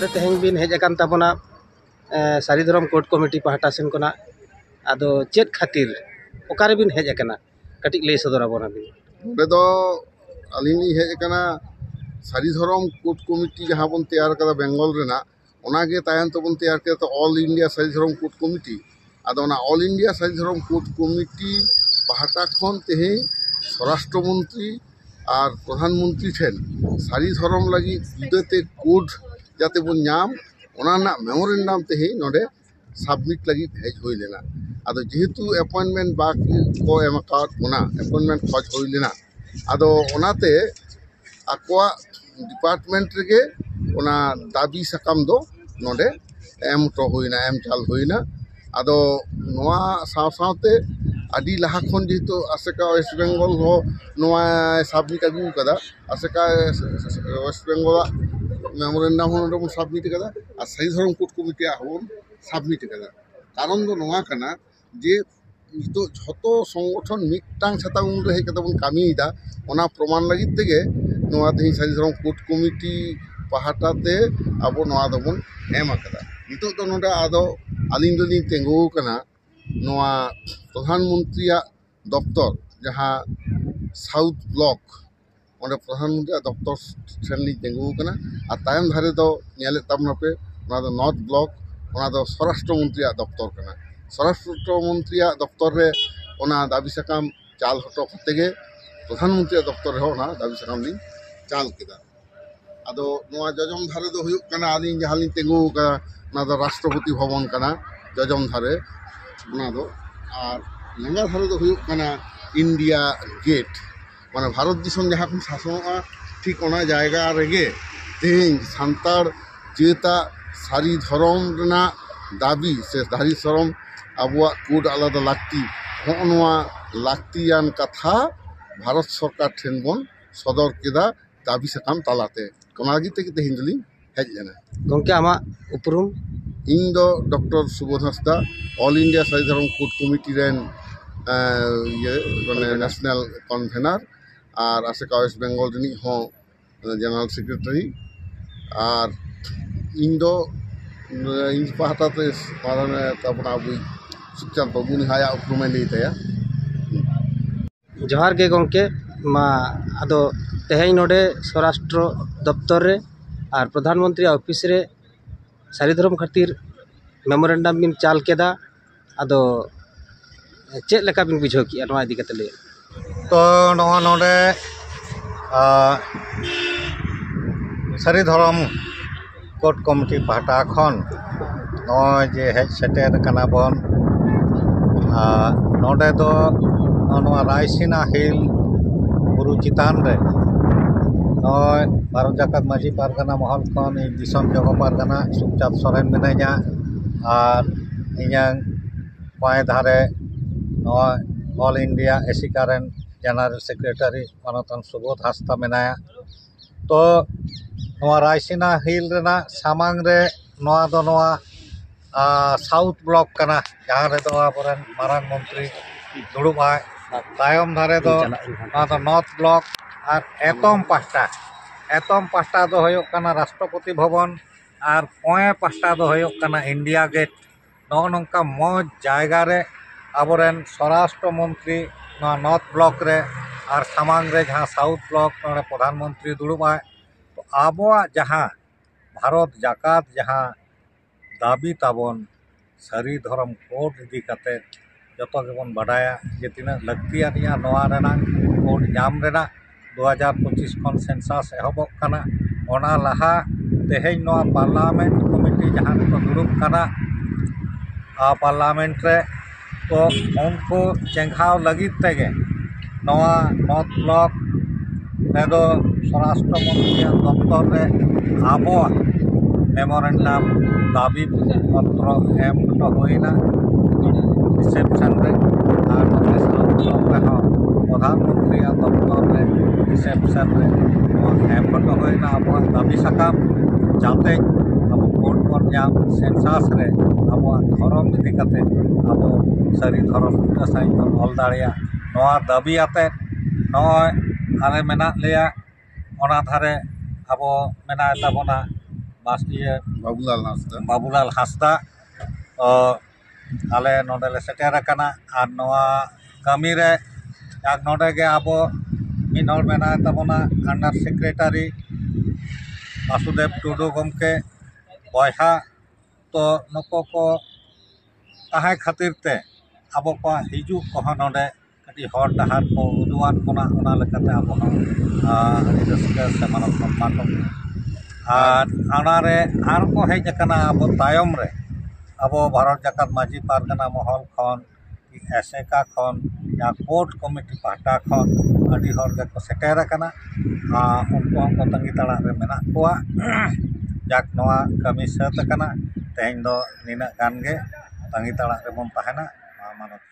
नोडे तेहें बिन hedge अकान ताबोना सारी धरम court committee पाहटा Sen कोना आदो चेत खातिर ओकारे बिन हेज अकाना कटिक लई सदरा बोना बिन नोडे दो अलिनी हेज अकाना सारी धरम कोर्ट कमिटी जहां बन तैयार कदा बेंगल रेना ओनागे तायन तो बन तैयार के तो ऑल इंडिया सारी धरम कोर्ट कमिटी आदो ना ऑल इंडिया सारी धरम कोर्ट कमिटी पाहटा खन तेहें स्वराष्ट्र मंत्री और प्रधानमंत्री ठेन सारी धरम लगी जुदाते कोड जाते बन नाम ओना मेमोरेंडम तेहें नोडे सबमिट लगी हेज होई लेना आदो जेहेतु अपॉइंटमेंट बाकी को एम अकाउंट ओना अपॉइंटमेंट खोज होई लेना आदो ओनाते आकोआ डिपार्टमेंट रेगे ओना दाबी सकाम दो नोडे एम तो होइना एम चाल होइना आदो नोआ साव सावते आदि लहा खन जेहेतु आसेका वेस्ट बेंगल हो नोआ सबमिट अगु कदा आसेका वेस्ट बेंगल मेमोरेंडम हो नोडे सबमिट कदा आ सही धरम कोर्ट कमिटी होन सबमिट कदा कारण दो नोआ कना जे तो झतो संगठन मिटांग छाता उन रे हेकता बन कामीदा ओना प्रमाण लगी तेगे नोआ तेही सही धरम कोर्ट कमिटी पाहटाते अब नोआ दबन एम कदा नितो तो नोडा आदो आलिन दोनी तेंगो कना नोआ प्रधानमंत्री दफ्तर जहाँ साउथ ब्लॉक ओंडे प्रधानमंत्री दफ्तर ठेनली तेंगो कना आ तायम धारे दो नेले ताबना पे ओना दो नॉर्थ ब्लॉक ओना दो स्वराष्ट्र मंत्री दफ्तर कना स्वराष्ट्र मंत्री दफ्तर रे ओना दाबी सकाम चाल हटो कतेगे प्रधानमंत्री दफ्तर रे ओना दाबी सकाम ली चाल केदा आदो नोआ जजम धारे दो हुयुक कना आलिन जहालिन तेंगो का ना दो राष्ट्रपति भवन कना जजम धारे ओना दो और लेंगा धारे दो हुयुक कना इंडिया गेट माने भारत दिसम जहाँ को शासनोगा ठीक ओना जायगा रेगे तेहें सान्ताड़ जेता सारी धरम रेना दाबी से दारी धरम आबुआ कोड आलादा लाक्ति होनवा लाक्तियान कथा भारत सरकार ठेन बन सदर केदा दाबी सकाम तालाते कोना लगी ते तेहें दली हेज लेना गंके आमा उपरुम इन दो doctor Subodh Hansda all India सारी धरम कोर्ट कमिटी रेन ये माने नेशनल कन्वेनर और आसेका वेस्ट बेंगल रनी हो जनरल सेक्रेटरी और इन दो इन पाहटाते माने तापना अबुई सुखचांद बाबू निहाया उपरुमे लई तया जोहार गे गंके मा आदो तेहें नोडे स्वराष्ट्र दफ्तर रे और प्रधानमंत्री ऑफिस रे सारी धरम खातिर मेमोरेंडम बिन चाल केदा आदो चेक लेका बिन बुझाव किया नोआ इदी कते ले तो नोआ नोडे सारी धरम कोर्ट कमिटी पाहटा खन नोय जे हेज सेटेर कना बन नोडे दो नोआ रायसीना हिल बुरु चितान रे नोय भारत जाकात माझी पारगाना महल खन दिसम जगह पारगाना सुखचांद सोरेन मेनाया और इኛং पाए धारे नोय ऑल इंडिया एसिका रेन जनरल सेक्रेटरी मानतन सुबोध हांसदा मेनाया तो नोआ रायसीना हिल रेना सामांग रे नोआ दो नोआ साउथ ब्लॉक कना जहाँ रे दो आबोरेन मारांग मंत्री दुड़ुब आय तायम धारे दो नॉर्थ ब्लॉक और एतम पास्टा दो होयोग कना राष्ट्रपति भवन और पोए पास्टा दो होयोग कना इंडिया गेट नो नंका मौज जायगा रे आबोरेन स्वराष्ट्र मंत्री नॉर्थ ब्लॉक रे और सामांग रे जहाँ साउथ ब्लॉक प्रधानमंत्री दुड़ुब आय तो आबोआ जहाँ भारत जाकात जहाँ दाबी ताबन सारी धरम कोड इदी काते जतो गेबन बाडाया जे तिना लक्तियानिया नोआ रेना कोड नाम रेना 2025 खन सेंसास एहबक कना ओना लहा तेहें नोआ पार्लियामेंट कमिटी जहाँ को दुड़ुब कना पार्लियामेंट रे तो उनको चेंघाव लगित तेगे नोआ नॉर्थ ब्लॉक ने दो स्वराष्ट्र मंत्री दफ्तर रे आबो मेमोरेंडम दाबी पत्र एम हटो होइना रिसेप्शन रे और प्रधानमंत्री दफ्तर रे रिसेप्शन रे एम हटो होइना अब दाबी सकाम जाते अब कोर्ट पर नाम सेंसास रे अब धरम इदी कते अब सारी धरम साई ऑल दाड़िया नोआ दाबी आते नोय आले मेना लेया ओना धारे अब मेना ताबोना बस ये बाबूलाल हांसदा बाबूलाल हांसदा आले नोडे सेटेर कना और नवा कमी रे याक नोडे गे आबो मिन हर मेना तबना अंडर सेक्रेटारी वासुदेव टुडू गमके बयहा तो नको को ताहे खातिर ते आबो को हिजू को नोडे कटी हर डहार को उदुआन कोना ओना लेकाते आबो आदि रस्का से मानव सम्मान और आनारे आर को हेज कना आबो तायम रे आबो भारत जाकात माझी पारगना महल खन एसेका खन या कोर्ट कमिटी पाहटा खन अडी हर गे को सेटेर कना उनको को तंगी तड़ा रे मेना कोआ जाक नवा कमी सत कना तेहें दो निना गान गे तंगी तड़ा रे बन ताहेना मानव